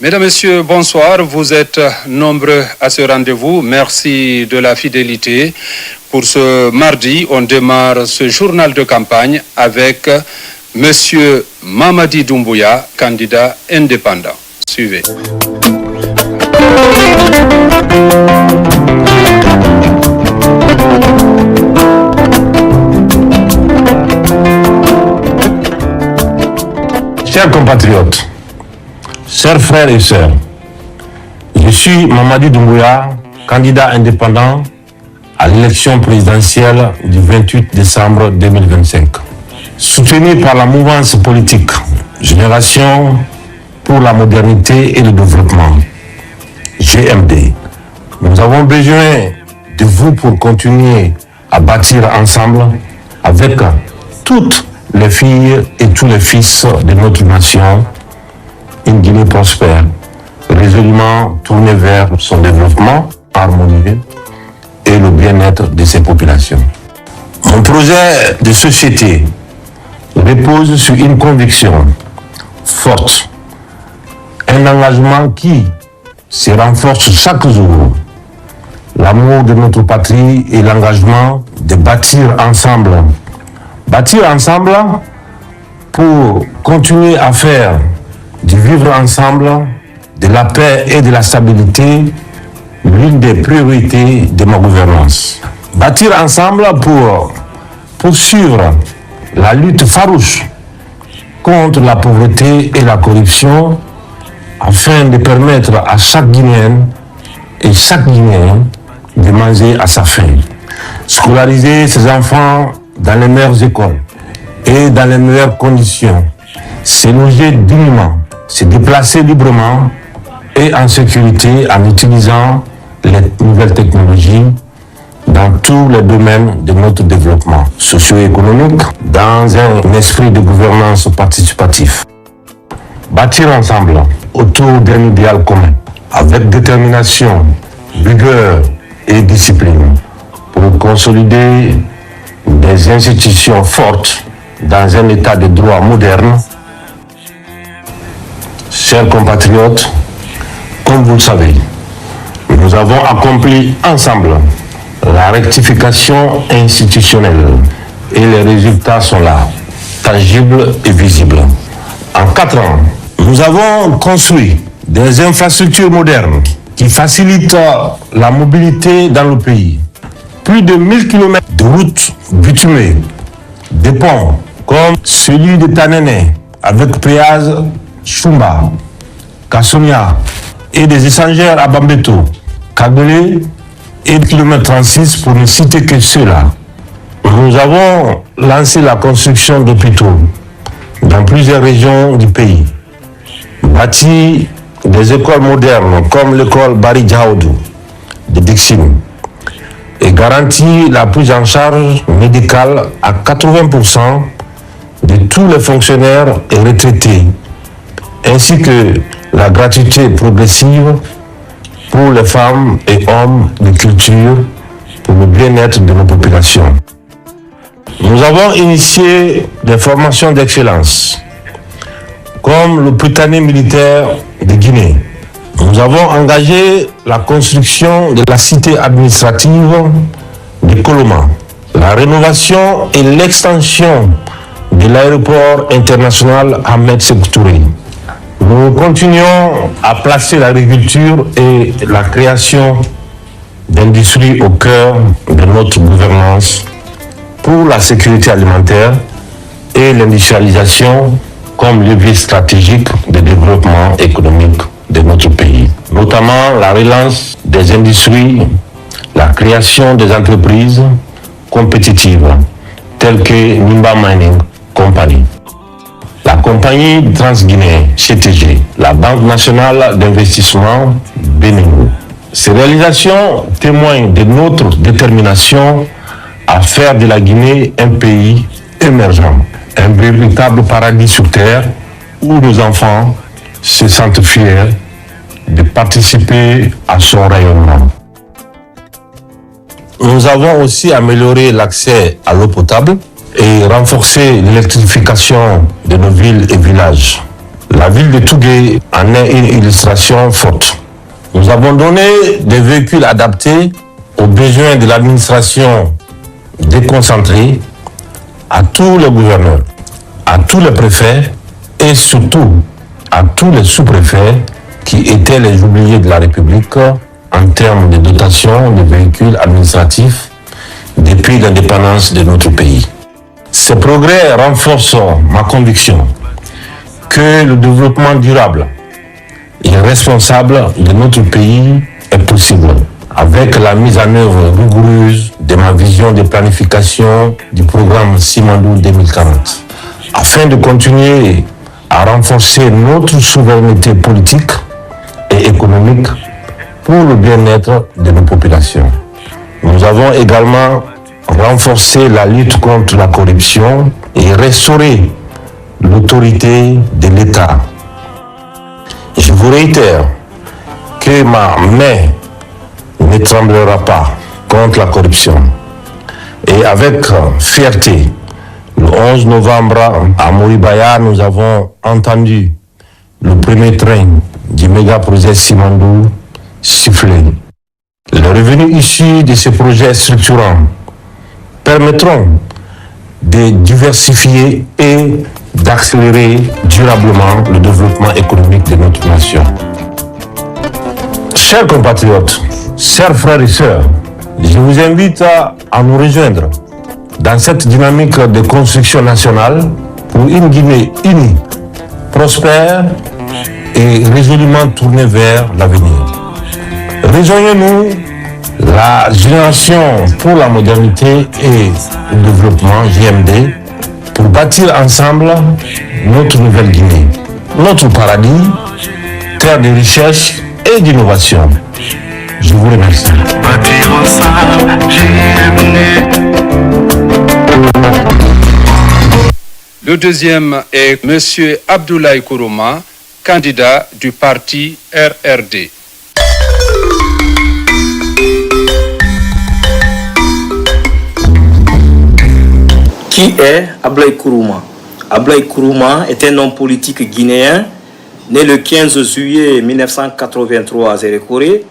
Mesdames, Messieurs, bonsoir. Vous êtes nombreux à ce rendez-vous. Merci de la fidélité. Pour ce mardi, on démarre ce journal de campagne avec Monsieur Mamadi Doumbouya, candidat indépendant. Suivez. Chers compatriotes, chers frères et sœurs, je suis Mamadi Doumbouya, candidat indépendant à l'élection présidentielle du 28 décembre 2025. Soutenu par la mouvance politique Génération pour la modernité et le développement, GMD, nous avons besoin de vous pour continuer à bâtir ensemble avec toutes les filles et tous les fils de notre nation une Guinée prospère, résolument tournée vers son développement harmonieux et le bien-être de ses populations. Mon projet de société repose sur une conviction forte, un engagement qui se renforce chaque jour, l'amour de notre patrie et l'engagement de bâtir ensemble pour continuer à faire du vivre ensemble, de la paix et de la stabilité, l'une des priorités de ma gouvernance. Bâtir ensemble pour poursuivre la lutte farouche contre la pauvreté et la corruption afin de permettre à chaque Guinéenne et chaque Guinéen de manger à sa faim. Scolariser ses enfants dans les meilleures écoles et dans les meilleures conditions. Se loger dignement, se déplacer librement et en sécurité en utilisant les nouvelles technologies dans tous les domaines de notre développement socio-économique dans un esprit de gouvernance participatif. Bâtir ensemble autour d'un idéal commun avec détermination, rigueur et discipline pour consolider des institutions fortes dans un état de droit moderne. Chers compatriotes, comme vous le savez, nous avons accompli ensemble la rectification institutionnelle et les résultats sont là, tangibles et visibles. En 4 ans, nous avons construit des infrastructures modernes qui facilitent la mobilité dans le pays. Plus de 1000 km de routes bitumées, des ponts comme celui de Tanene avec péage Chumba, Kassonia et des échangeurs à Bambeto, Kagolé et km 36 pour ne citer que ceux-là. Nous avons lancé la construction d'hôpitaux dans plusieurs régions du pays, bâti des écoles modernes comme l'école Bari Djaoudou de Dixine et garanti la prise en charge médicale à 80% de tous les fonctionnaires et retraités, ainsi que la gratuité progressive pour les femmes et hommes de culture pour le bien-être de nos populations. Nous avons initié des formations d'excellence, comme le Prytanée militaire de Guinée. Nous avons engagé la construction de la cité administrative de Koloma, la rénovation et l'extension de l'aéroport international Ahmed Sékou Touré. Nous continuons à placer l'agriculture et la création d'industries au cœur de notre gouvernance pour la sécurité alimentaire et l'industrialisation comme levier stratégique de développement économique de notre pays, notamment la relance des industries, la création des entreprises compétitives telles que Nimba Mining Company, la compagnie transguinéenne CTG, la Banque nationale d'investissement Bénin. Ces réalisations témoignent de notre détermination à faire de la Guinée un pays émergent, un véritable paradis sur terre où nos enfants se sentent fiers de participer à son rayonnement. Nous avons aussi amélioré l'accès à l'eau potable et renforcé l'électrification de nos villes et villages. La ville de Tougué en est une illustration forte. Nous avons donné des véhicules adaptés aux besoins de l'administration déconcentrée à tous les gouverneurs, à tous les préfets et surtout à tous les sous-préfets qui étaient les oubliés de la République en termes de dotation de véhicules administratifs depuis l'indépendance de notre pays. Ces progrès renforcent ma conviction que le développement durable et responsable de notre pays est possible avec la mise en œuvre rigoureuse de ma vision de planification du programme Simandou 2040. Afin de continuer à renforcer notre souveraineté politique et économique pour le bien-être de nos populations. Nous avons également renforcé la lutte contre la corruption et restauré l'autorité de l'État. Je vous réitère que ma main ne tremblera pas contre la corruption. Et avec fierté, le 11 novembre à Moribaya, nous avons entendu le premier train du méga-projet Simandou siffler. Les revenus issus de ce projet structurant permettront de diversifier et d'accélérer durablement le développement économique de notre nation. Chers compatriotes, chers frères et sœurs, je vous invite à nous rejoindre dans cette dynamique de construction nationale pour une Guinée unie, prospère et résolument tournée vers l'avenir. Rejoignez-nous, la Génération pour la modernité et le développement, JMD, pour bâtir ensemble notre nouvelle Guinée, notre paradis, terre de recherche et d'innovation. Je vous remercie. Le deuxième est M. Abdoulaye Kourouma, candidat du parti RRD. Qui est Abdoulaye Kourouma? Abdoulaye Kourouma est un homme politique guinéen, né le 15 juillet 1983 à Zérékoré.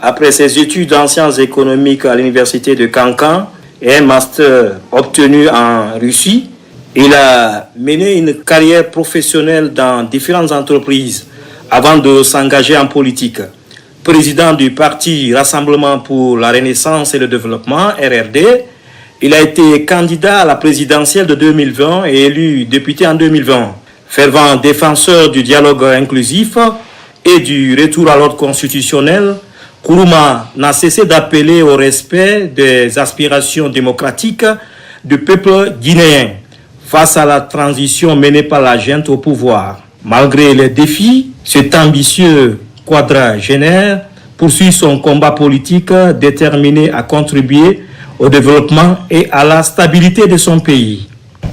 Après ses études en sciences économiques à l'université de Kankan et un master obtenu en Russie, il a mené une carrière professionnelle dans différentes entreprises avant de s'engager en politique. Président du parti Rassemblement pour la Renaissance et le Développement, RRD, il a été candidat à la présidentielle de 2020 et élu député en 2020. Fervent défenseur du dialogue inclusif et du retour à l'ordre constitutionnel, Kourouma n'a cessé d'appeler au respect des aspirations démocratiques du peuple guinéen face à la transition menée par la junte au pouvoir. Malgré les défis, cet ambitieux quadragénaire poursuit son combat politique déterminé à contribuer au développement et à la stabilité de son pays.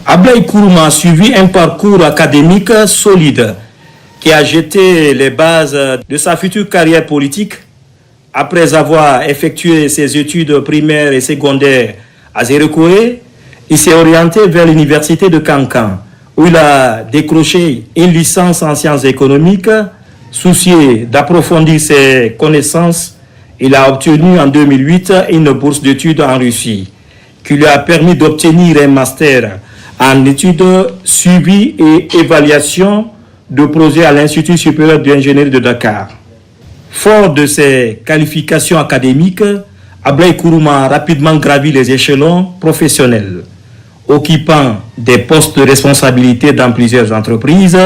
Abdoulaye Kourouma a suivi un parcours académique solide qui a jeté les bases de sa future carrière politique. Après avoir effectué ses études primaires et secondaires à Zérékoré, il s'est orienté vers l'université de Kankan, où il a décroché une licence en sciences économiques. Soucié d'approfondir ses connaissances, il a obtenu en 2008 une bourse d'études en Russie, qui lui a permis d'obtenir un master en études suivi et évaluation de projets à l'Institut supérieur d'ingénierie de Dakar. Fort de ses qualifications académiques, Abdoulaye Kourouma a rapidement gravi les échelons professionnels. Occupant des postes de responsabilité dans plusieurs entreprises,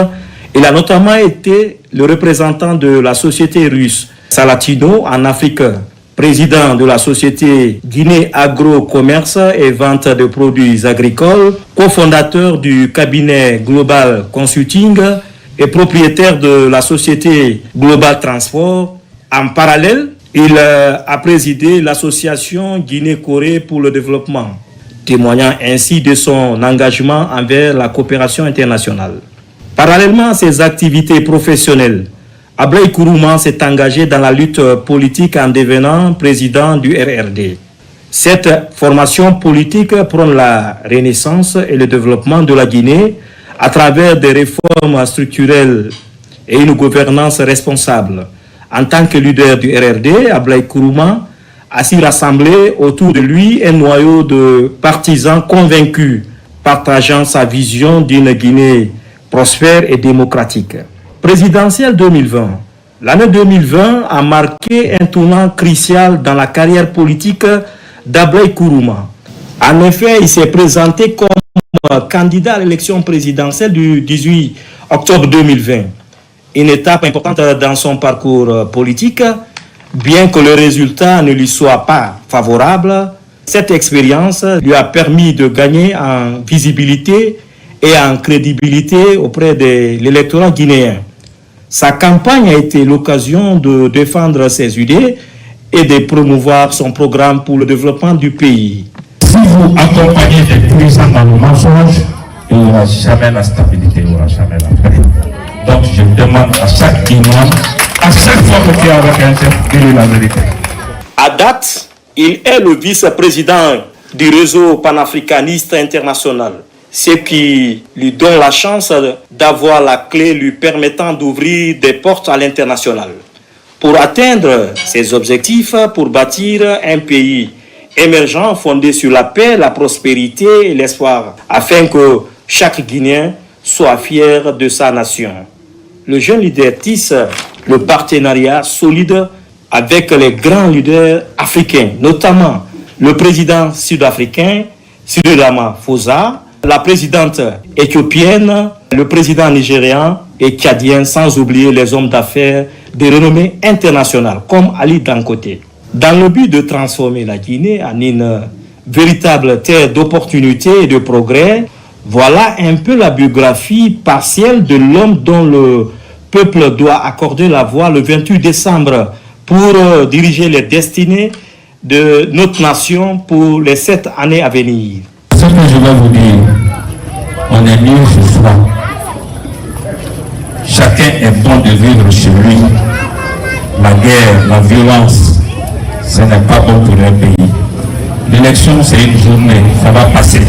il a notamment été le représentant de la société russe Salatino en Afrique, président de la société Guinée Agro-Commerce et Vente de produits agricoles, cofondateur du cabinet Global Consulting et propriétaire de la société Global Transport. En parallèle, il a présidé l'association Guinée-Corée pour le développement, témoignant ainsi de son engagement envers la coopération internationale. Parallèlement à ses activités professionnelles, Abdoulaye Kourouma s'est engagé dans la lutte politique en devenant président du RRD. Cette formation politique prône la renaissance et le développement de la Guinée à travers des réformes structurelles et une gouvernance responsable. En tant que leader du RRD, Ablaye Kourouma a su rassembler autour de lui un noyau de partisans convaincus, partageant sa vision d'une Guinée prospère et démocratique. Présidentielle 2020. L'année 2020 a marqué un tournant crucial dans la carrière politique d'Ablaye Kourouma. En effet, il s'est présenté comme candidat à l'élection présidentielle du 18 octobre 2020. Une étape importante dans son parcours politique, bien que le résultat ne lui soit pas favorable. Cette expérience lui a permis de gagner en visibilité et en crédibilité auprès de l'électorat guinéen. Sa campagne a été l'occasion de défendre ses idées et de promouvoir son programme pour le développement du pays. Si vous accompagnez des paysans dans le mensonge, il n'y aura jamais la stabilité, il n'y aura jamais la paix. Donc je demande à chaque imam, à chaque fois que tu es avec un chef, dis-lui la vérité. À date, il est le vice-président du réseau panafricaniste international, ce qui lui donne la chance d'avoir la clé lui permettant d'ouvrir des portes à l'international. Pour atteindre ses objectifs, pour bâtir un pays émergent fondé sur la paix, la prospérité et l'espoir, afin que chaque Guinéen soit fier de sa nation. Le jeune leader tisse le partenariat solide avec les grands leaders africains, notamment le président sud-africain Cyril Ramaphosa, la présidente éthiopienne, le président nigérian et tchadien, sans oublier les hommes d'affaires de renommée internationale comme Ali Dangote. Dans le but de transformer la Guinée en une véritable terre d'opportunités et de progrès, voilà un peu la biographie partielle de l'homme dont le peuple doit accorder la voix le 28 décembre pour diriger les destinées de notre nation pour les 7 années à venir. Ce que je vais vous dire, on est mieux ce soir. Chacun est bon de vivre chez lui. La guerre, la violence, ce n'est pas bon pour un pays. L'élection, c'est une journée, ça va passer.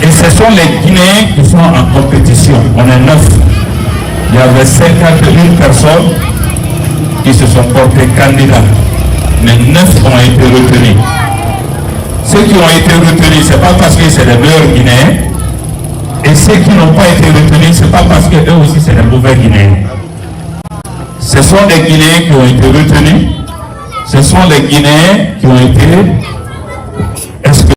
Et ce sont les Guinéens qui sont en compétition. On est 9. Il y avait 51 personnes qui se sont portés candidats. Mais 9 ont été retenus. Ceux qui ont été retenus, ce n'est pas parce que c'est les meilleurs Guinéens. Et ceux qui n'ont pas été retenus, ce n'est pas parce qu'eux aussi c'est les mauvais Guinéens. Ce sont les Guinéens qui ont été retenus. Ce sont les Guinéens qui ont été exclus.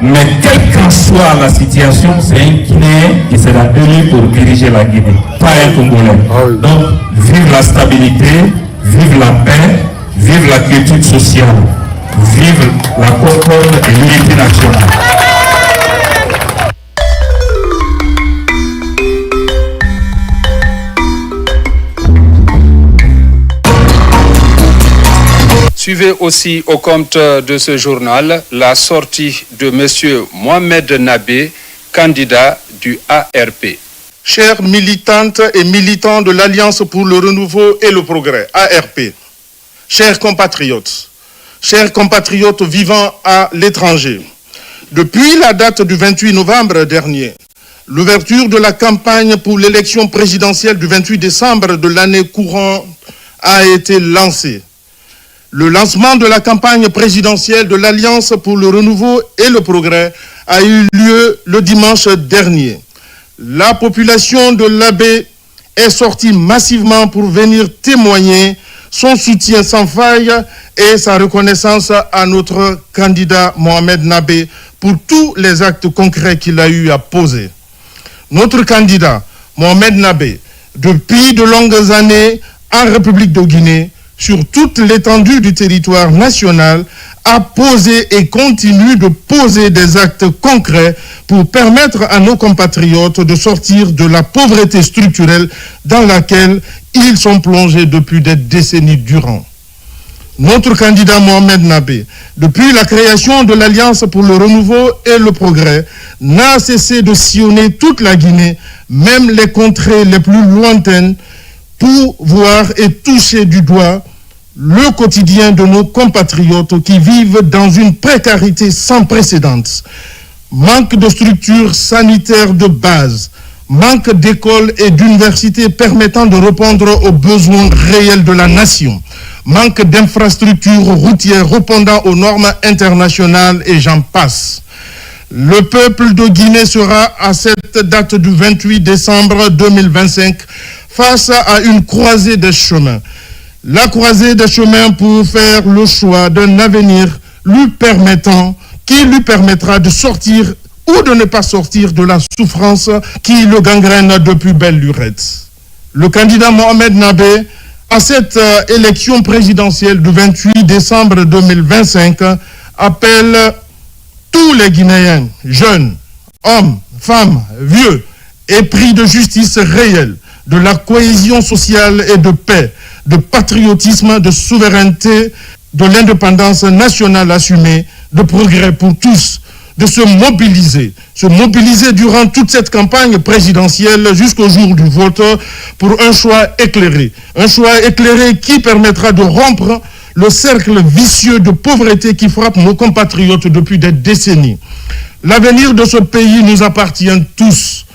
Mais quelle qu'en soit la situation, c'est un Guinéen qui sera élu pour diriger la Guinée, pas un Congolais. Donc, vive la stabilité, vive la paix, vive la quiétude sociale, vive la concorde et l'unité nationale. Suivez aussi au compte de ce journal la sortie de M. Mohamed Nabé, candidat du ARP. Chères militantes et militants de l'Alliance pour le renouveau et le progrès, ARP, chers compatriotes vivant à l'étranger, depuis la date du 28 novembre dernier, l'ouverture de la campagne pour l'élection présidentielle du 28 décembre de l'année courante a été lancée. Le lancement de la campagne présidentielle de l'Alliance pour le renouveau et le progrès a eu lieu le dimanche dernier. La population de l'Abbé est sortie massivement pour venir témoigner son soutien sans faille et sa reconnaissance à notre candidat Mohamed Nabé pour tous les actes concrets qu'il a eu à poser. Notre candidat Mohamed Nabé, depuis de longues années en République de Guinée, sur toute l'étendue du territoire national, a posé et continue de poser des actes concrets pour permettre à nos compatriotes de sortir de la pauvreté structurelle dans laquelle ils sont plongés depuis des décennies durant. Notre candidat Mohamed Nabé, depuis la création de l'Alliance pour le renouveau et le progrès, n'a cessé de sillonner toute la Guinée, même les contrées les plus lointaines, pour voir et toucher du doigt le quotidien de nos compatriotes qui vivent dans une précarité sans précédent. manque de structures sanitaires de base, manque d'écoles et d'universités permettant de répondre aux besoins réels de la nation, manque d'infrastructures routières répondant aux normes internationales et j'en passe. Le peuple de Guinée sera à cette date du 28 décembre 2025 face à une croisée des chemins. La croisée des chemins pour faire le choix d'un avenir qui lui permettra de sortir ou de ne pas sortir de la souffrance qui le gangrène depuis belle lurette. Le candidat Mohamed Nabé, à cette élection présidentielle du 28 décembre 2025, appelle tous les Guinéens, jeunes, hommes, femmes, vieux, épris de justice réelle, de la cohésion sociale et de paix, de patriotisme, de souveraineté, de l'indépendance nationale assumée, de progrès pour tous, de se mobiliser durant toute cette campagne présidentielle jusqu'au jour du vote pour un choix éclairé qui permettra de rompre le cercle vicieux de pauvreté qui frappe nos compatriotes depuis des décennies. L'avenir de ce pays nous appartient tous.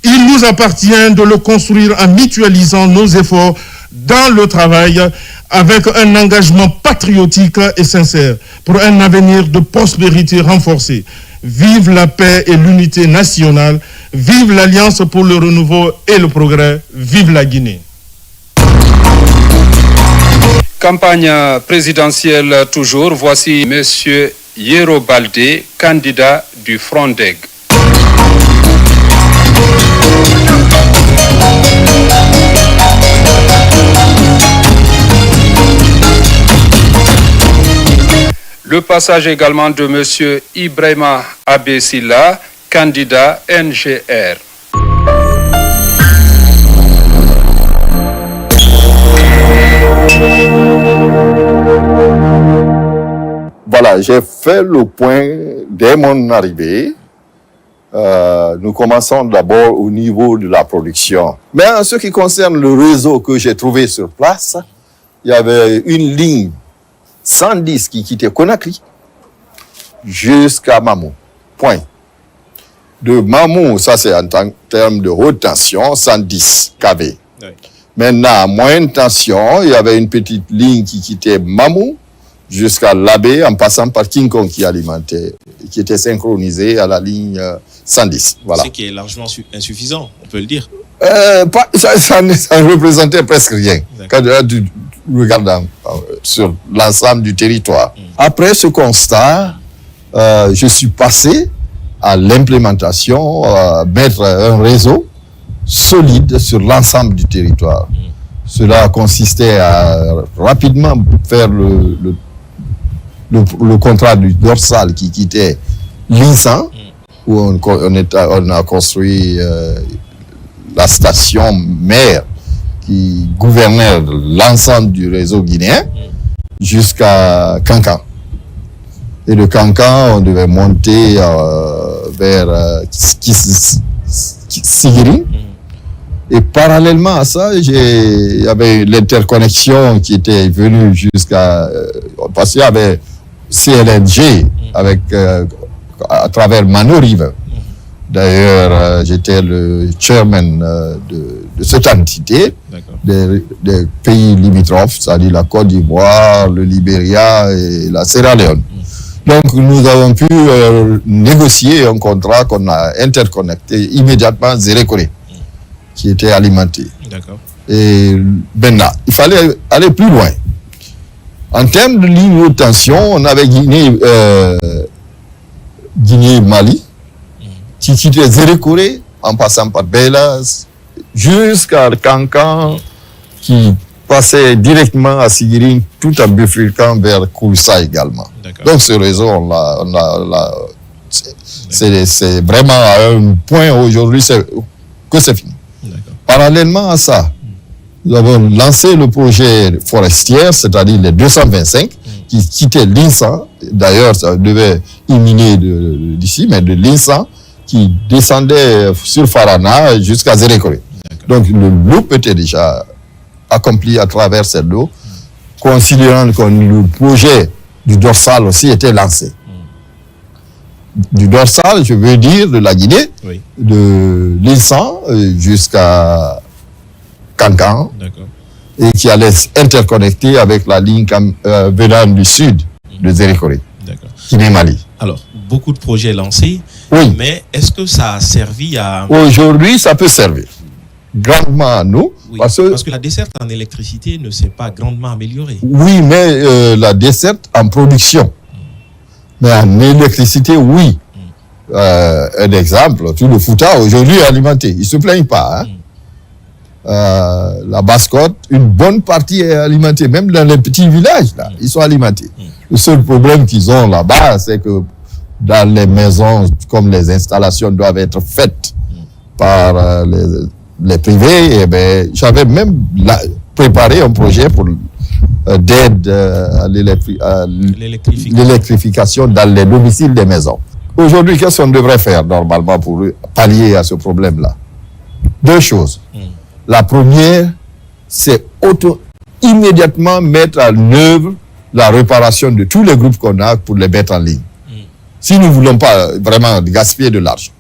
Il nous appartient de le construire en mutualisant nos efforts dans le travail avec un engagement patriotique et sincère pour un avenir de prospérité renforcée. Vive la paix et l'unité nationale, vive l'Alliance pour le renouveau et le progrès, vive la Guinée. Campagne présidentielle toujours, voici M. Yero Baldé, candidat du Frondeg. Le passage également de M. Ibrahima Abessila, candidat NGR. Voilà, j'ai fait le point dès mon arrivée. Nous commençons d'abord au niveau de la production. Mais en ce qui concerne le réseau que j'ai trouvé sur place, il y avait une ligne 110 qui quittait Conakry jusqu'à Mamou. Point. De Mamou, ça c'est en termes de haute tension, 110 kV. Oui. Maintenant, à moyenne tension, il y avait une petite ligne qui quittait Mamou jusqu'à Labé en passant par King Kong qui alimentait, qui était synchronisé à la ligne 110. Voilà. Ce qui est largement insuffisant, on peut le dire. Ça ne représentait presque rien. Quand tu regardes sur l'ensemble du territoire. Après ce constat, je suis passé à l'implémentation, mettre un réseau solide sur l'ensemble du territoire. Cela consistait à rapidement faire le contrat du dorsal qui quittait l'Insan, où on a construit la station mère qui gouvernait l'ensemble du réseau guinéen jusqu'à Kankan. Et de Kankan, on devait monter vers Sigiri. Et parallèlement à ça, il y avait l'interconnexion qui était venue jusqu'à... parce qu'il y avait CLNG avec, à travers Mano River. D'ailleurs, j'étais le chairman de cette entité des pays limitrophes, c'est-à-dire la Côte d'Ivoire, le Libéria et la Sierra Leone. Donc, nous avons pu négocier un contrat qu'on a interconnecté immédiatement Zérékoré, qui était alimenté. Et maintenant, il fallait aller plus loin. En termes de ligne de tension, on avait Guinée-Mali, qui quittait Zérékoré en passant par Belas, jusqu'à Kankan, qui passait directement à Sigiri, tout en bifurquant vers Koussa également. Donc ce réseau, c'est vraiment à un point aujourd'hui que c'est fini. Parallèlement à ça, nous avons lancé le projet forestier, c'est-à-dire les 225, qui quittaient l'Insan. D'ailleurs, ça devait éminer d'ici, mais de l'Insan, qui descendait sur Farana jusqu'à Zérékoré. Donc le loop était déjà accompli à travers cette eau, considérant que le projet du dorsal aussi était lancé. du dorsal, je veux dire, de la Guinée, Oui. de l'Insan jusqu'à Cancan, D'accord. et qui allait interconnecter avec la ligne venant du sud de Zérékoré, D'accord. Guinée-Mali. Alors, beaucoup de projets lancés, Oui. mais est-ce que ça a servi à... Aujourd'hui, ça peut servir grandement à nous, Oui, parce que la desserte en électricité ne s'est pas grandement améliorée. oui, mais la desserte en production. Mais en électricité, oui. Un exemple, tout le Fouta aujourd'hui est alimenté. Ils ne se plaignent pas. La Basse-Côte, une bonne partie est alimentée. Même dans les petits villages, là, ils sont alimentés. Le seul problème qu'ils ont là-bas, c'est que dans les maisons, comme les installations doivent être faites par les privés, et ben, j'avais même préparé un projet pour d'aide à l'électrification dans les domiciles des maisons. Aujourd'hui, qu'est-ce qu'on devrait faire normalement pour pallier à ce problème-là? Deux choses. La première, c'est immédiatement mettre en œuvre la réparation de tous les groupes qu'on a pour les mettre en ligne. Si nous ne voulons pas vraiment gaspiller de l'argent.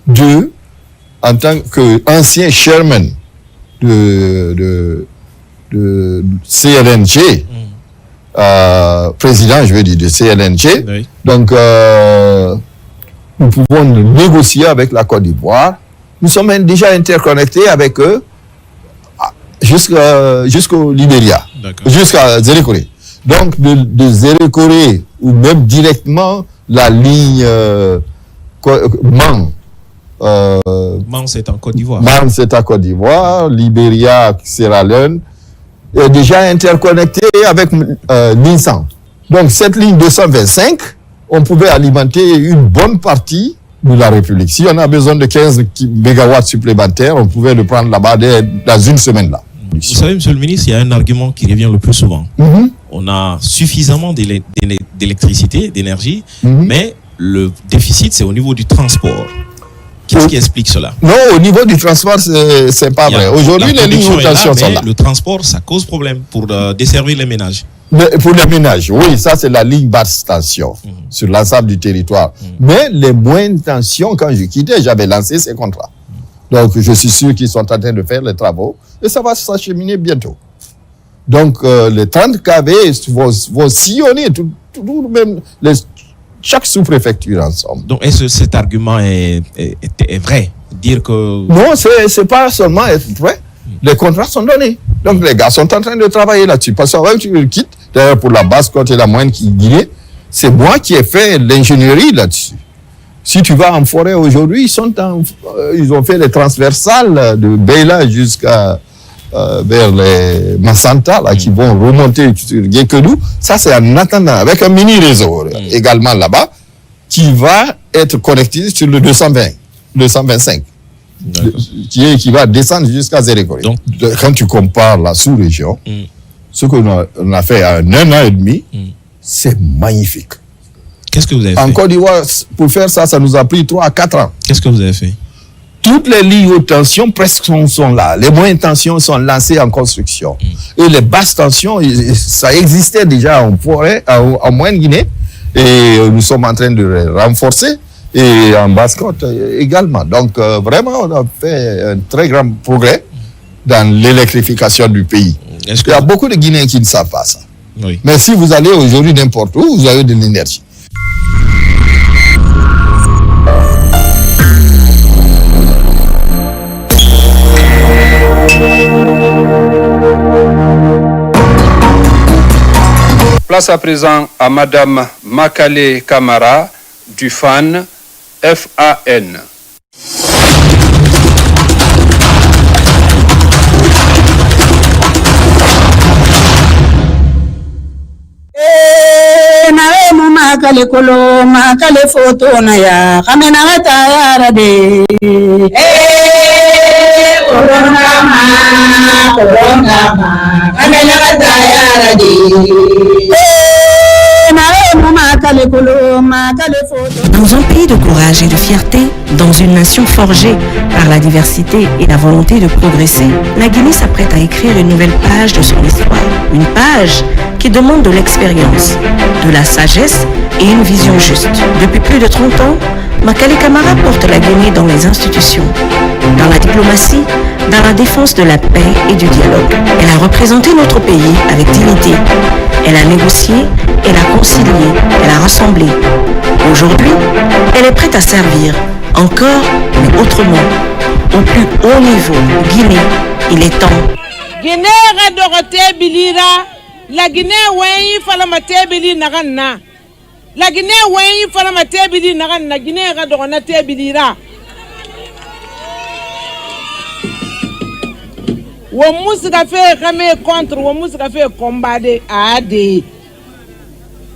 Deux, en tant qu'ancien chairman de CLNG, président, je veux dire, de CLNG, Oui. donc nous pouvons négocier avec la Côte d'Ivoire. Nous sommes déjà interconnectés avec eux jusqu'au Libéria, D'accord. jusqu'à Zérékoré. Donc de Zérékoré ou même directement la ligne Man. Man, c'est en Côte d'Ivoire. Man, c'est à Côte d'Ivoire, Libéria, Sierra Leone, est déjà interconnecté avec l'Insan. Donc cette ligne 225, on pouvait alimenter une bonne partie de la République. Si on a besoin de 15 mégawatts supplémentaires, on pouvait le prendre là-bas dans une semaine là. Vous savez, monsieur le ministre, il y a un argument qui revient le plus souvent. On a suffisamment d'électricité, d'énergie, mais le déficit, c'est au niveau du transport. Qu'est-ce qui explique cela? Non, au niveau du transport, c'est pas vrai. Aujourd'hui, les lignes haute tension sont là. Le transport, ça cause problème pour desservir les ménages. Mais pour les ménages, oui, ça c'est la ligne basse tension sur l'ensemble du territoire. Mais les moyennes tensions, quand je quittais, j'avais lancé ces contrats. Donc je suis sûr qu'ils sont en train de faire les travaux et ça va s'acheminer bientôt. Donc les 30 kV vont sillonner même chaque sous-préfecture ensemble. Donc est-ce que cet argument est vrai? Dire que... Non, c'est pas seulement être vrai. Les contrats sont donnés. Donc les gars sont en train de travailler là-dessus. Parce que quand tu le quittes, d'ailleurs pour la Basse-Côte et la moyenne Guinée, c'est moi qui ai fait l'ingénierie là-dessus. Si tu vas en forêt aujourd'hui, ils ont fait les transversales de Beila jusqu'à vers les Massanta, là, qui vont remonter sur Guékedou. Ça, c'est en attendant, avec un mini réseau également là-bas, qui va être connecté sur le 225. Qui va descendre jusqu'à Zérékoré. Donc, quand tu compares la sous-région, ce qu'on a fait en 1 an et demi, c'est magnifique. Qu'est-ce que vous avez fait? En Côte d'Ivoire, pour faire ça, ça nous a pris 3 à 4 ans. Qu'est-ce que vous avez fait? Toutes les lignes haute tension presque sont là. Les moyennes tensions sont lancées en construction. Et les basses tensions, ça existait déjà en forêt, en moyenne Guinée. Et nous sommes en train de les renforcer. Et en Basse-Côte également. Donc vraiment, on a fait un très grand progrès dans l'électrification du pays. Il y a beaucoup de Guinéens qui ne savent pas ça. Oui. Mais si vous allez aujourd'hui n'importe où, vous avez de l'énergie. Place à présent à Madame Makale Kamara du FAN. FAN. Makale kolo makale foto na ya kamena ngata ya rade kolonga ma kamena ngata ya rade Dans un pays de courage et de fierté, dans une nation forgée par la diversité et la volonté de progresser, la Guinée s'apprête à écrire une nouvelle page de son histoire. Une page qui qui demande de l'expérience, de la sagesse et une vision juste. Depuis plus de 30 ans, Makale Camara porte la Guinée dans les institutions, dans la diplomatie, dans la défense de la paix et du dialogue. Elle a représenté notre pays avec dignité. Elle a négocié, elle a concilié, elle a rassemblé. Aujourd'hui, elle est prête à servir, encore, mais autrement, au plus haut niveau. Guinée, il est temps. Guinée Dorothée Bilira, la Guinée Wei Falamate Bili Nagana. La Guinée Wei Falamate Bili Nagana, Guinée Dorothée Bilira. Womusika fait ramé contre, womusika fait combattre à des.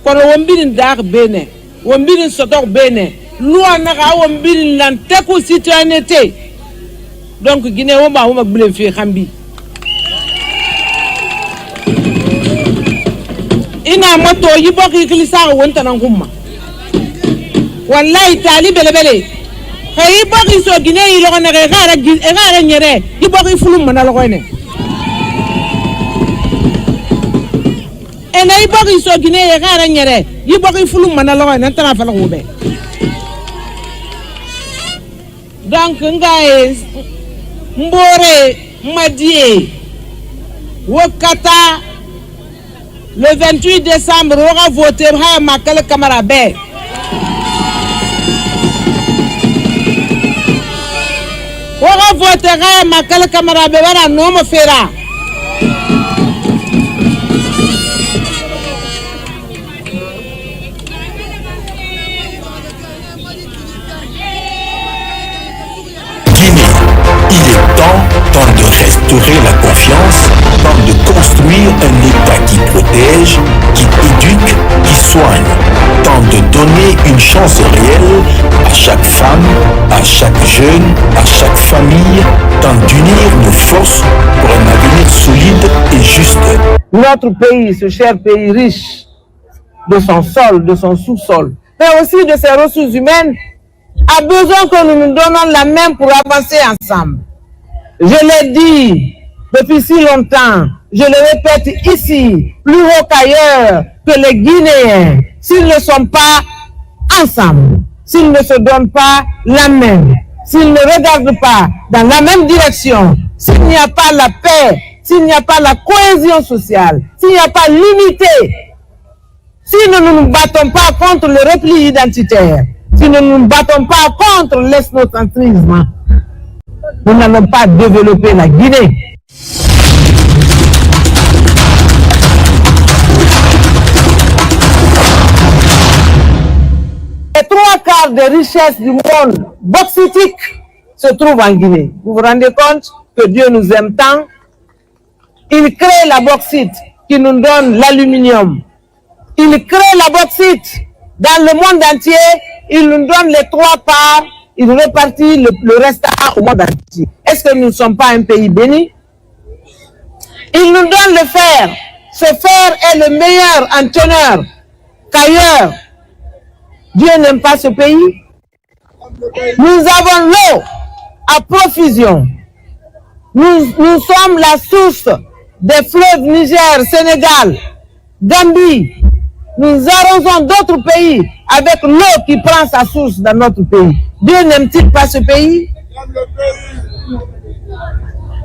Quand on vient d'ar bene, on vient de sortir bene, loi n'a pas on vient l'anteco citoyenneté. Donc Guinée on va blé faire rambi. Ina moto yibo kikilisa wonta na ngumma. Wallahi tali bele bele. Kay bari so Guinée ilo na gara nyere yibo ki fulum manalo ko ne. Ena yibo ki so Guinée gara nyere yibo ki fulum manalo ko ne tana fala ko be. Donc ngai mbore madie wokata le 28 décembre, on va voter pour Makale Camara Bay. On va voter pour Makale Camara Bay, on va non me faire. Il est temps de restaurer la confiance, temps de construire un État qui protège, qui éduque, qui soigne, temps de donner une chance réelle à chaque femme, à chaque jeune, à chaque famille, temps d'unir nos forces pour un avenir solide et juste. Notre pays, ce cher pays riche de son sol, de son sous-sol, mais aussi de ses ressources humaines, a besoin que nous nous donnons la main pour avancer ensemble. Je l'ai dit depuis si longtemps, je le répète ici, plus haut qu'ailleurs, que les Guinéens, s'ils ne sont pas ensemble, s'ils ne se donnent pas la main, s'ils ne regardent pas dans la même direction, s'il n'y a pas la paix, s'il n'y a pas la cohésion sociale, s'il n'y a pas l'unité, si nous ne nous battons pas contre le repli identitaire, si nous ne nous battons pas contre l'ethnocentrisme, nous n'allons pas développer la Guinée. Les 3/4 des richesses du monde bauxitique se trouvent en Guinée. Vous vous rendez compte que Dieu nous aime tant? Il crée la bauxite qui nous donne l'aluminium. Il crée la bauxite dans le monde entier. Il nous donne les 3 parts. Il répartit le reste au monde entier. Est-ce que nous ne sommes pas un pays béni? Il nous donne le fer. Ce fer est le meilleur en teneur qu'ailleurs. Dieu n'aime pas ce pays. Nous avons l'eau à profusion. Nous sommes la source des fleuves Niger, Sénégal, Gambie. Nous arrosons d'autres pays avec l'eau qui prend sa source dans notre pays. Dieu n'aime-t-il pas ce pays?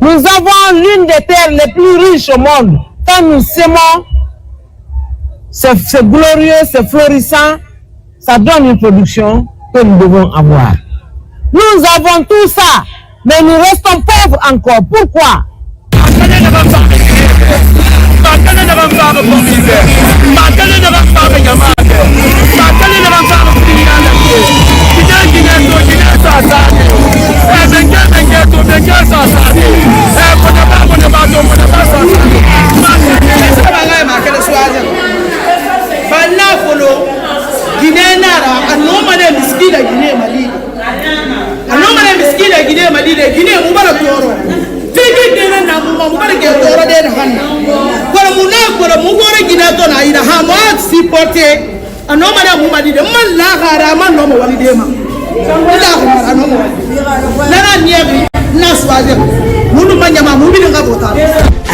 Nous avons l'une des terres les plus riches au monde. Quand nous sémons, c'est glorieux, c'est florissant, ça donne une production que nous devons avoir. Nous avons tout ça, mais nous restons pauvres encore. Pourquoi?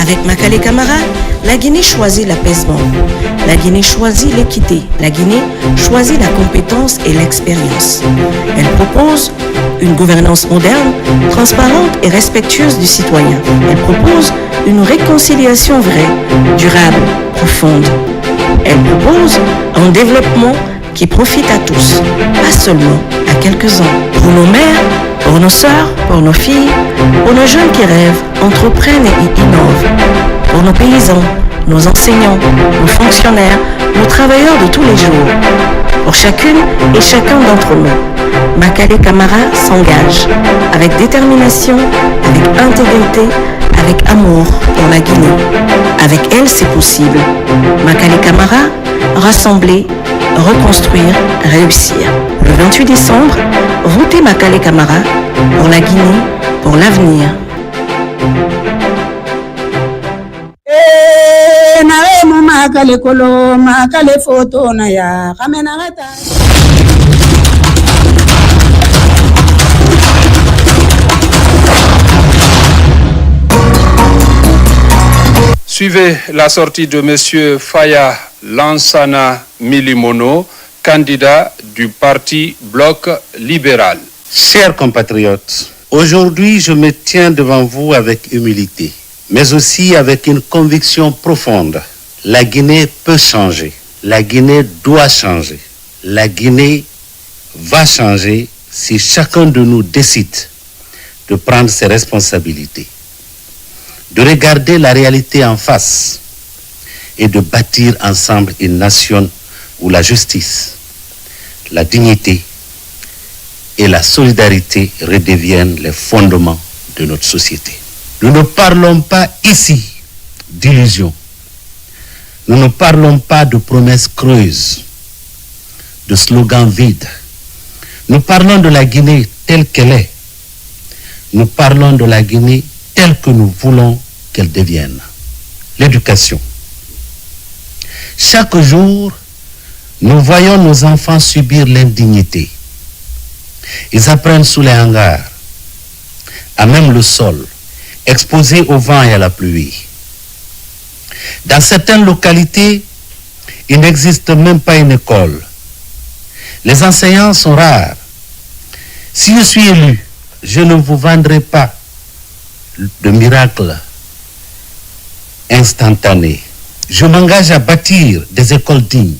Avec Makale Camara, la Guinée choisit l'apaisement. La Guinée choisit l'équité. La Guinée choisit la compétence et l'expérience. Elle propose une gouvernance moderne, transparente et respectueuse du citoyen. Elle propose une réconciliation vraie, durable, profonde. Elle propose un développement qui profite à tous, pas seulement à quelques-uns. Pour nos mères, pour nos sœurs, pour nos filles, pour nos jeunes qui rêvent, entreprennent et innovent. Pour nos paysans, nos enseignants, nos fonctionnaires, nos travailleurs de tous les jours. Pour chacune et chacun d'entre nous, Makale Camara s'engage avec détermination, avec intégrité, avec amour pour la Guinée. Avec elle, c'est possible. Makale Camara, rassembler, reconstruire, réussir. Le 28 décembre, votez Makale Camara pour la Guinée, pour l'avenir. Suivez la sortie de M. Faya Lansana Milimono, candidat du parti Bloc libéral. Chers compatriotes, aujourd'hui je me tiens devant vous avec humilité, mais aussi avec une conviction profonde. La Guinée peut changer, la Guinée doit changer, la Guinée va changer si chacun de nous décide de prendre ses responsabilités, de regarder la réalité en face et de bâtir ensemble une nation où la justice, la dignité et la solidarité redeviennent les fondements de notre société. Nous ne parlons pas ici d'illusions. Nous ne parlons pas de promesses creuses, de slogans vides. Nous parlons de la Guinée telle qu'elle est. Nous parlons de la Guinée telle que nous voulons qu'elle devienne. L'éducation. Chaque jour, nous voyons nos enfants subir l'indignité. Ils apprennent sous les hangars, à même le sol, exposés au vent et à la pluie. Dans certaines localités, il n'existe même pas une école. Les enseignants sont rares. Si je suis élu, je ne vous vendrai pas de miracle instantané. Je m'engage à bâtir des écoles dignes,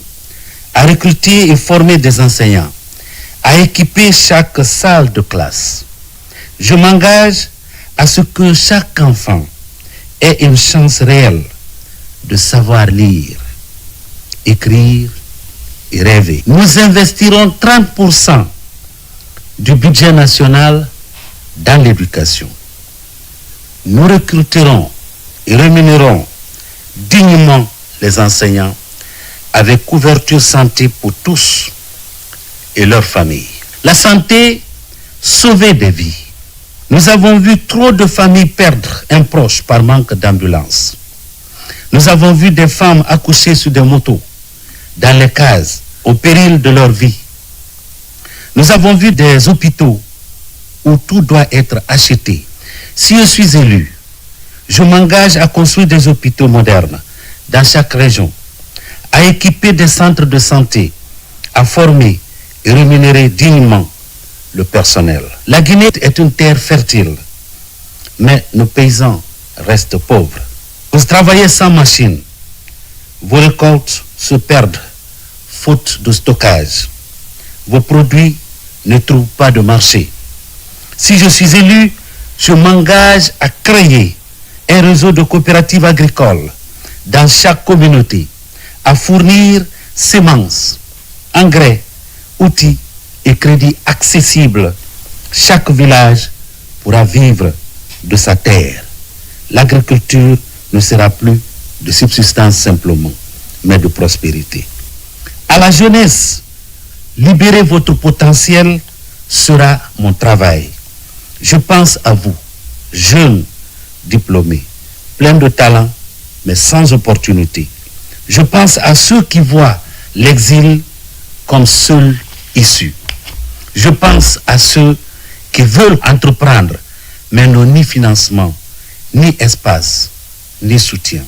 à recruter et former des enseignants, à équiper chaque salle de classe. Je m'engage à ce que chaque enfant ait une chance réelle de savoir lire, écrire et rêver. Nous investirons 30% du budget national dans l'éducation. Nous recruterons et rémunérons dignement les enseignants avec couverture santé pour tous et leurs familles. La santé, sauver des vies. Nous avons vu trop de familles perdre un proche par manque d'ambulance. Nous avons vu des femmes accoucher sur des motos, dans les cases, au péril de leur vie. Nous avons vu des hôpitaux où tout doit être acheté. Si je suis élu, je m'engage à construire des hôpitaux modernes dans chaque région, à équiper des centres de santé, à former et rémunérer dignement le personnel. La Guinée est une terre fertile, mais nos paysans restent pauvres. Vous travaillez sans machine, vos récoltes se perdent faute de stockage. Vos produits ne trouvent pas de marché. Si je suis élu, je m'engage à créer un réseau de coopératives agricoles dans chaque communauté, à fournir semences, engrais, outils et crédits accessibles. Chaque village pourra vivre de sa terre. L'agriculture ne sera plus de subsistance simplement, mais de prospérité. À la jeunesse, libérer votre potentiel sera mon travail. Je pense à vous, jeunes diplômés, pleins de talent, mais sans opportunité. Je pense à ceux qui voient l'exil comme seule issue. Je pense à ceux qui veulent entreprendre, mais n'ont ni financement, ni espace, ni soutien.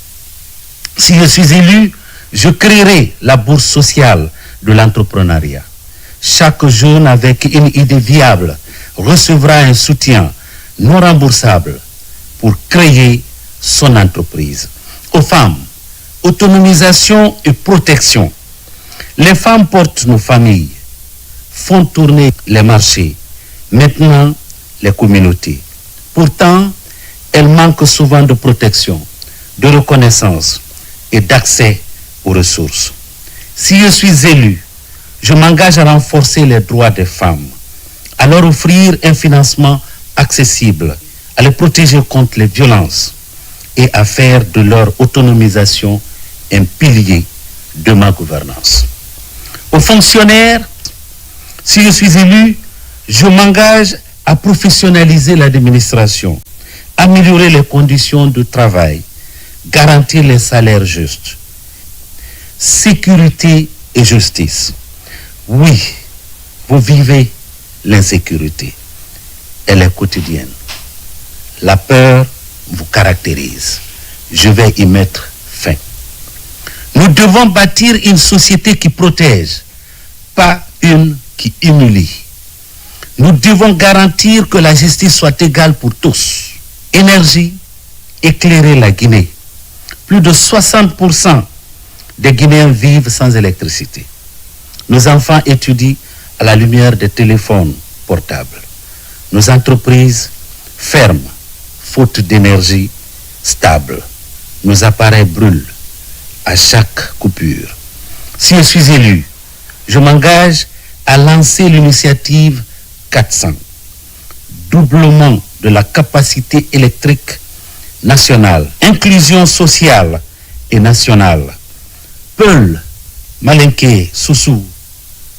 Si je suis élu, je créerai la bourse sociale de l'entrepreneuriat. Chaque jeune avec une idée viable recevra un soutien non remboursable pour créer son entreprise. Aux femmes, autonomisation et protection. Les femmes portent nos familles, font tourner les marchés, maintenant les communautés. Pourtant, elles manquent souvent de protection, de reconnaissance et d'accès aux ressources. Si je suis élu, je m'engage à renforcer les droits des femmes, à leur offrir un financement accessible, à les protéger contre les violences et à faire de leur autonomisation un pilier de ma gouvernance. Aux fonctionnaires, si je suis élu, je m'engage à professionnaliser l'administration, améliorer les conditions de travail, garantir les salaires justes, sécurité et justice. Oui, vous vivez l'insécurité. Elle est quotidienne. La peur vous caractérise. Je vais y mettre fin. Nous devons bâtir une société qui protège, pas une qui humilie. Nous devons garantir que la justice soit égale pour tous. Énergie, éclairer la Guinée. Plus de 60% des Guinéens vivent sans électricité. Nos enfants étudient à la lumière des téléphones portables. Nos entreprises ferment, faute d'énergie stable. Nos appareils brûlent à chaque coupure. Si je suis élu, je m'engage à lancer l'initiative 400, doublement de la capacité électrique nationale, inclusion sociale et nationale. Peul, Malinké, Soussou,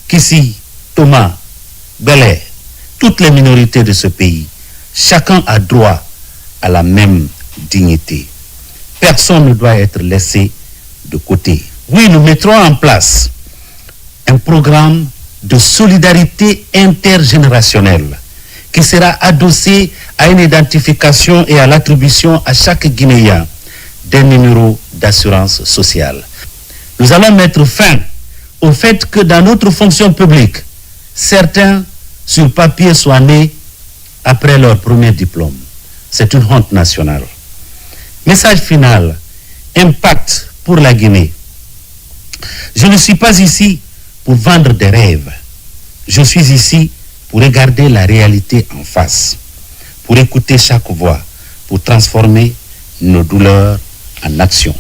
Kissi, Thomas, Belé, toutes les minorités de ce pays, chacun a droit à la même dignité. Personne ne doit être laissé de côté. Oui, nous mettrons en place un programme de solidarité intergénérationnelle qui sera adossé à une identification et à l'attribution à chaque Guinéen d'un numéro d'assurance sociale. Nous allons mettre fin au fait que dans notre fonction publique, certains sur papier soient nés après leur premier diplôme. C'est une honte nationale. Message final, impact pour la Guinée. Je ne suis pas ici pour vendre des rêves. Je suis ici pour regarder la réalité en face, pour écouter chaque voix, pour transformer nos douleurs en action.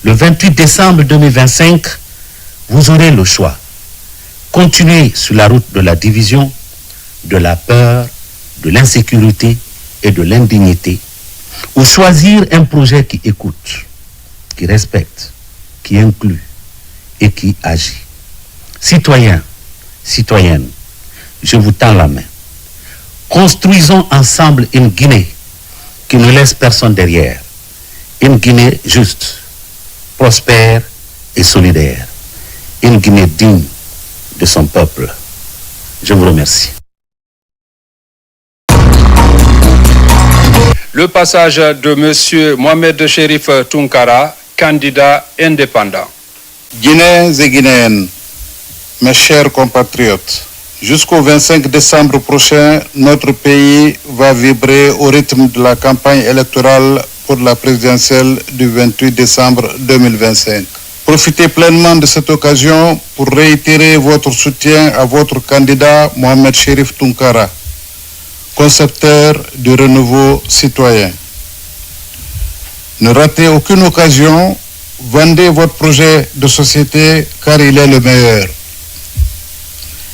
Le 28 décembre 2025, vous aurez le choix. Continuer sur la route de la division, de la peur, de l'insécurité et de l'indignité, ou choisir un projet qui écoute, qui respecte, qui inclut et qui agit. Citoyens, citoyennes, je vous tends la main. Construisons ensemble une Guinée qui ne laisse personne derrière. Une Guinée juste, prospère et solidaire. Une Guinée digne de son peuple. Je vous remercie. Le passage de M. Mohamed Chérif Tounkara, candidat indépendant. Guinéens et Guinéennes, mes chers compatriotes, jusqu'au 25 décembre prochain, notre pays va vibrer au rythme de la campagne électorale pour la présidentielle du 28 décembre 2025. Profitez pleinement de cette occasion pour réitérer votre soutien à votre candidat Mohamed Chérif Tounkara, concepteur du renouveau citoyen. Ne ratez aucune occasion, vendez votre projet de société car il est le meilleur.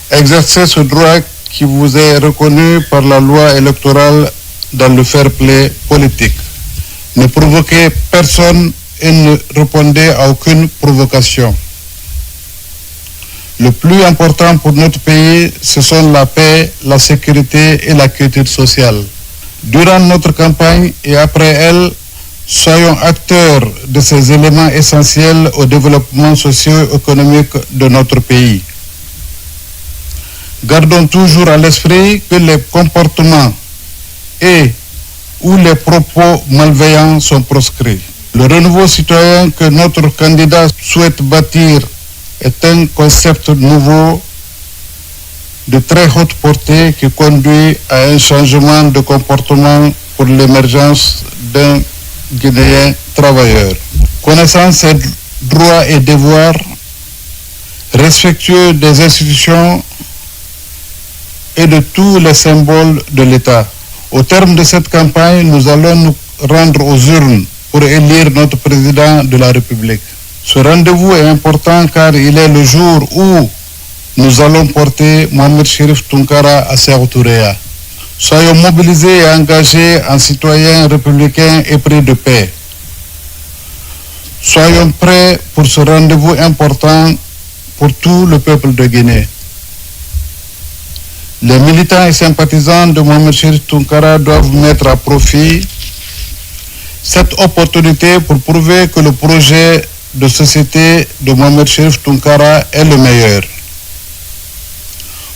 Exercez ce droit qui vous est reconnu par la loi électorale dans le fair play politique. Ne provoquez personne et ne répondez à aucune provocation. Le plus important pour notre pays, ce sont la paix, la sécurité et la quiétude sociale. Durant notre campagne et après elle, soyons acteurs de ces éléments essentiels au développement socio-économique de notre pays. Gardons toujours à l'esprit que les comportements et où les propos malveillants sont proscrits. Le renouveau citoyen que notre candidat souhaite bâtir est un concept nouveau de très haute portée qui conduit à un changement de comportement pour l'émergence d'un Guinéen travailleur. Connaissant ses droits et devoirs, respectueux des institutions et de tous les symboles de l'État. Au terme de cette campagne, nous allons nous rendre aux urnes pour élire notre président de la République. Ce rendez-vous est important car il est le jour où nous allons porter Mohamed Chérif Tounkara à Sékou Touré. Soyons mobilisés et engagés en citoyens républicains épris de paix. Soyons prêts pour ce rendez-vous important pour tout le peuple de Guinée. Les militants et sympathisants de Mohamed Chérif Tounkara doivent mettre à profit cette opportunité pour prouver que le projet de société de Mohamed Chérif Tounkara est le meilleur.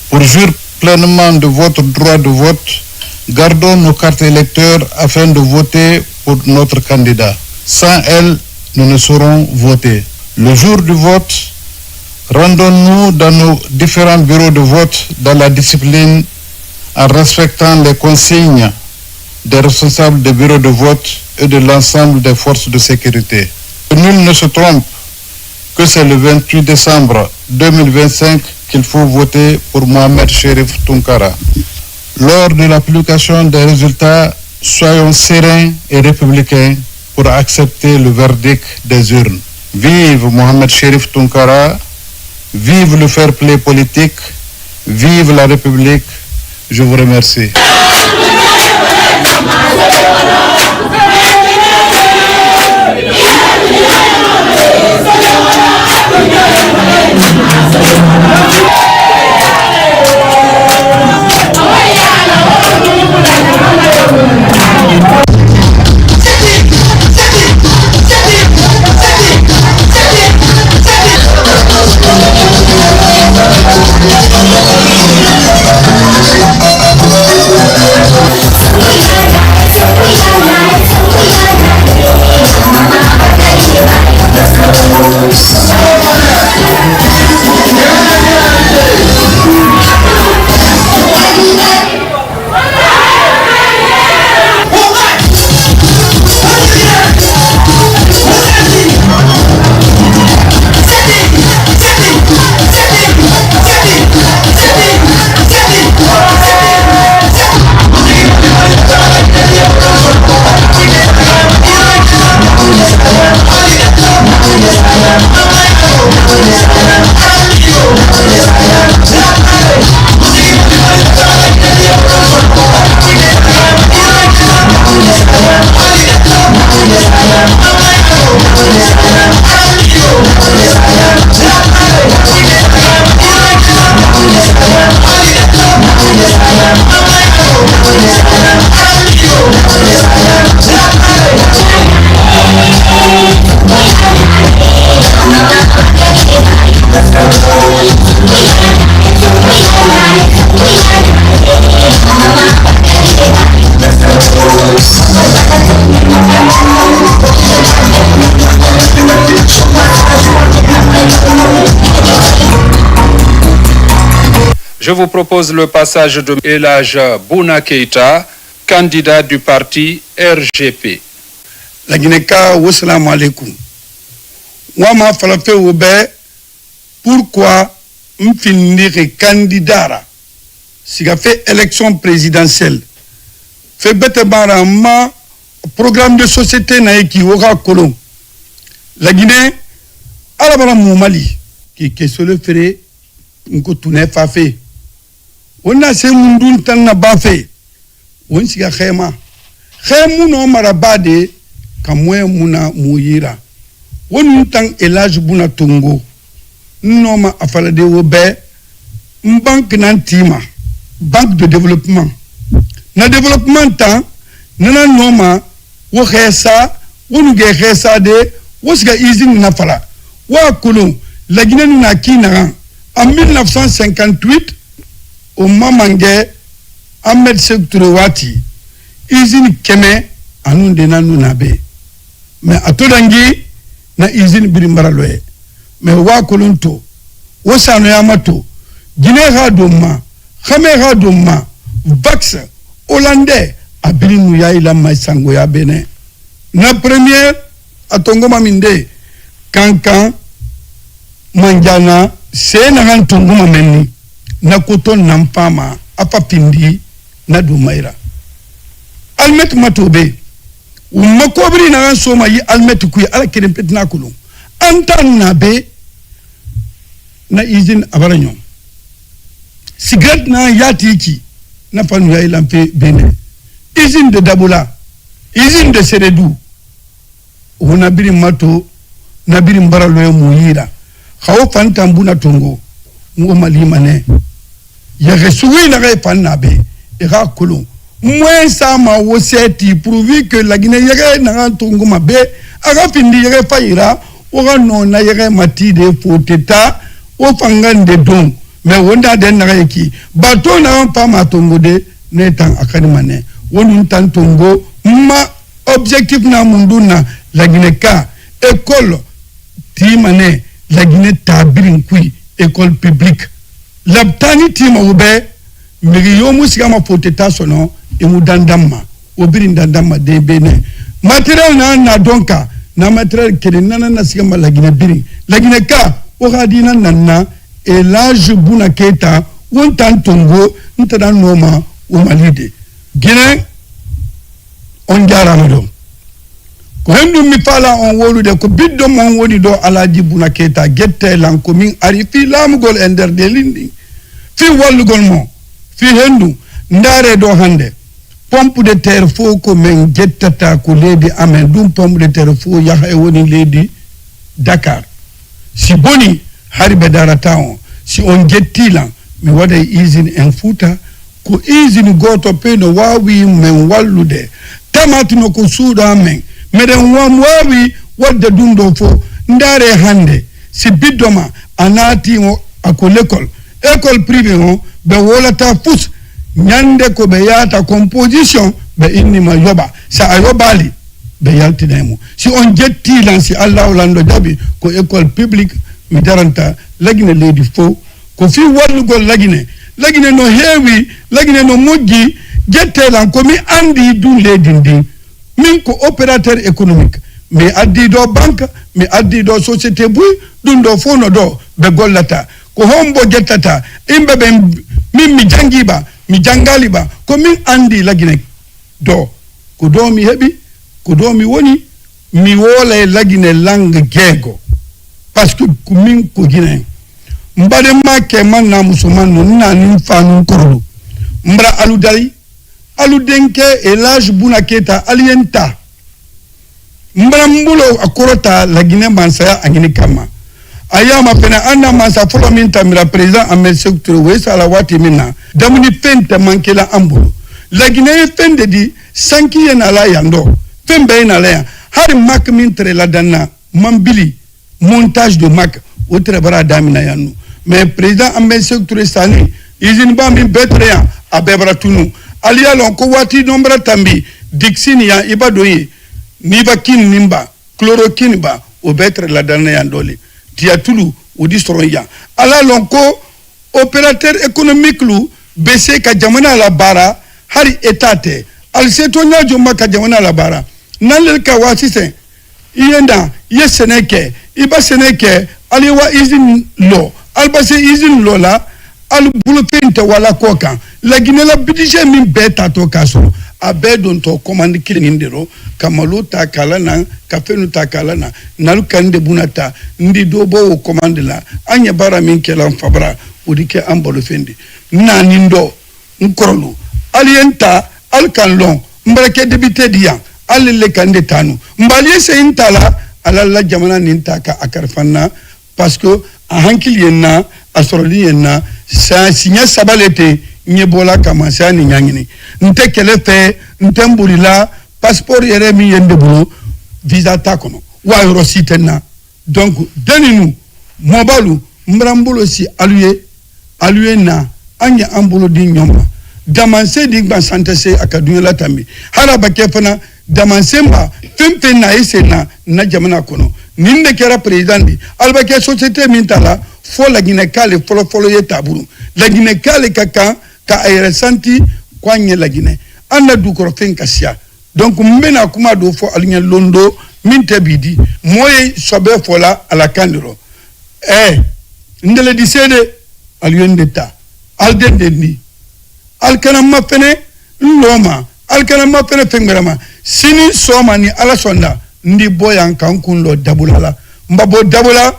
Pour jouir pleinement de votre droit de vote, gardons nos cartes électeurs afin de voter pour notre candidat. Sans elles, nous ne saurons voter. Le jour du vote, rendons-nous dans nos différents bureaux de vote dans la discipline en respectant les consignes des responsables des bureaux de vote et de l'ensemble des forces de sécurité. Que nul ne se trompe que c'est le 28 décembre 2025 qu'il faut voter pour Mohamed Chérif Tounkara. Lors de l'application des résultats, soyons sereins et républicains pour accepter le verdict des urnes. Vive Mohamed Chérif Tounkara, vive le fair play politique, vive la République. Je vous remercie. Je vous propose le passage de Elhadj Bouna Keïta, candidat du parti RGP. La Guinée-Ka, wassalamu alaikum. Wama falafe oube, pourquoi m'finir candidat si a fait élection présidentielle fait bête barama programme de société naïki waka kolon. La Guinée, à la bala Mali, qui se le ferait, n'koutouné fafé. On a ces mundun tanna bafé. On s'y a khema. Khemu no marabade, kamwe muna mouira. On tang Elhadj Bouna Tongo. Noma afalade obe, banque nantima, banque de développement. Na développement temps, nana noma, wo khesa, wonu ge khesa de, wosga izine na fala. Wa kolon, la Guinée n'a qui n'a en 1958, au Mamangé, Ahmed Sékou Touré Wati, usine keme anu de nanu na be mais atodangi na usine birimbara loye mais wa kolonto wo sano yamato Guinée ha doma khame ha doma vax hollandais abili nu ya ila masango ya bene na première atongo maminde kankan manjana sena han tongo mamenni na koton nampama apa pindi na dumaira almet matobe umma kobri na han soma yi almet kuy ala keden petna kulum antan na be na izin abaranyo cigarette na yati ki na panu ya ilampe bene izin de Dabola izin de Seredou ona biri mato na biri mbaralo ya muhira khawo fantambu na tongo ngo malimane ya resuwi na ga pannabe e ga kulu moins ça ma woseti prouver que la Guinée yere na tongo mabe aga pindi yere faira o ga no na yere matide poteta o fangande don mais wonda den na yeki bato na pa matongo de netan akanimane wonu tan tongo ma objectif na munduna la Guinée ka école timane la Guinée tabirin kui école publique labtani tima ube miri yomu sigama poteta sono emu dandama obirin dandama de bene matériel na donka na matériel kede na sigama la Guinée birin la Guinée ka o gadina nanna et l'âge buna keta won tan tongo ntada noma o malide Guinée on jaramado ko hendu mi fala on wolude ko biddo mon woni do alaji buna keta gette lan ko min ari fi lamugol e nder de lindi fi wallugol mo fi hendu ndare do hande pompe de terre fo ko men gettata ko leydi amen dum pompe de terre fo yaha e woni leydi Dakar si boni harbe darata on si on gettila mi wada usine en Fouta ko usine goto pe no wawi men wallude tamatino ko suuda men meden wawi wadde dum do fo ndare hande si biddoma anati o ako l'école privée on be wolata fus nyande ko be yata composition be innima yoba sa ayobali be yaltinemo si on jetti lan si Allah lando jabi ko école publique mi daranta lagine leydi fo ko fi wallugol lagine no heewi lagine no moggi jettelan ko mi andi dum leydi ndi min ko opérateur économique mi addi do banque mi addi do société buy dum do fono do be gollata ko hombo jettata imbe be min mi jangiba mi jangaliba ko min andi lagine do ko do mi hebi ko do mi woni mi wola lagine langue gego parce que min ko Guinée mbade make man na musulman no na nin fanu korolo mbra aludari aludenke elage buna keta alienta mbra mbulo akorota la Guinée mansaya angini kama ayama pena anda mansa folo min tamira président Ahmed Sékou Touré wesa la wati minna damuni pente mankela ambulo la Guinée fende di sanki yena la yando fembe na la hari mak min tre la danna mambili montage de mak otre bara damina yanu mais président Ahmed Sékou Touré sani izin ba min betreya abebra tunu aliya lon ko wati nombra tambi dixini ya ibadoyi niba kin nimba chloroquine ba o betre la danna yandoli tiatulu odi soroya ala lon ko opérateur économique lu bese ka jamana la bara hari etate al setonya jomba ka jamana la bara nalel ka wasise yenda yeseneke iba seneke aliwa izin lo albase izin lo la al bulupente wala koka la Guinée la budget min beta to kaso abedon to commande kilindero kamalo ta kalana kafenu ta kalana nalu kande bunata ndi dobo commande la anya bara min kelan fabra udike ambolo fendi na nindo nkorolu alienta alkanlon mbarake debité dia alele kande tanu mbali se intala ala la jamana nintaka akarfanna parce que a hankili yenna asoroli yenna sa signa sabalete nyebola kama sa ni nyangini nte kelefe nte mbulila passeport yere mi yende bulu visa takono wa eurositena donc deninu mobalu mbrambulo si aluye na anya ambulo di nyoma damanse di gban santese akadunya la tambi hala ba kefana damanse ba fempe na esena na jamana kono ninde kera president di alba ke société mintala fo la Guinée-Kale folo ye taburu la Guinée-Kale kaka ka ayre santi kwanye la Guinée anda du ko fen kasia donc mbena kuma do fo alinya londo minte bidi moye sobe fola ala kandiro ndele di sede aliyende ta aldende ni alkana mapene loma alkana mapene fengrama sini soma ni ala sonda ndi boyan kankun lo dabulala mbabo dabula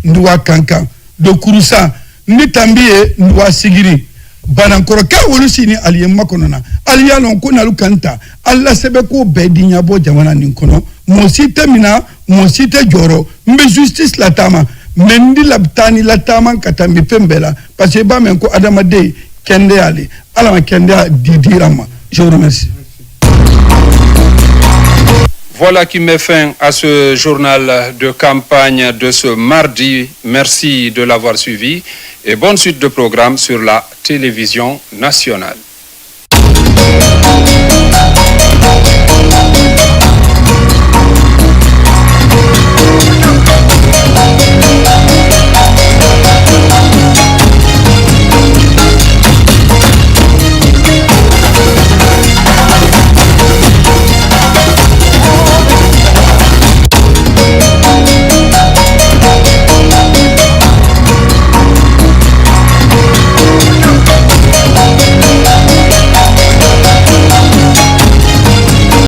nduwa kankan do kurusa ndi tambiye nduwa sigiri banankoro ka wolu sini aliye makonona aliya lon ko nalu kanta alla sebe ko bedinya bo jamana nin kono mosite mina mosite joro mbe justice la tama mendi labtani la tama katambi pembela parce que ba men ko adamade kende ali ala ma kende didirama. Je vous remercie. Voilà qui met fin à ce journal de campagne de ce mardi. Merci de l'avoir suivi et bonne suite de programme sur la télévision nationale.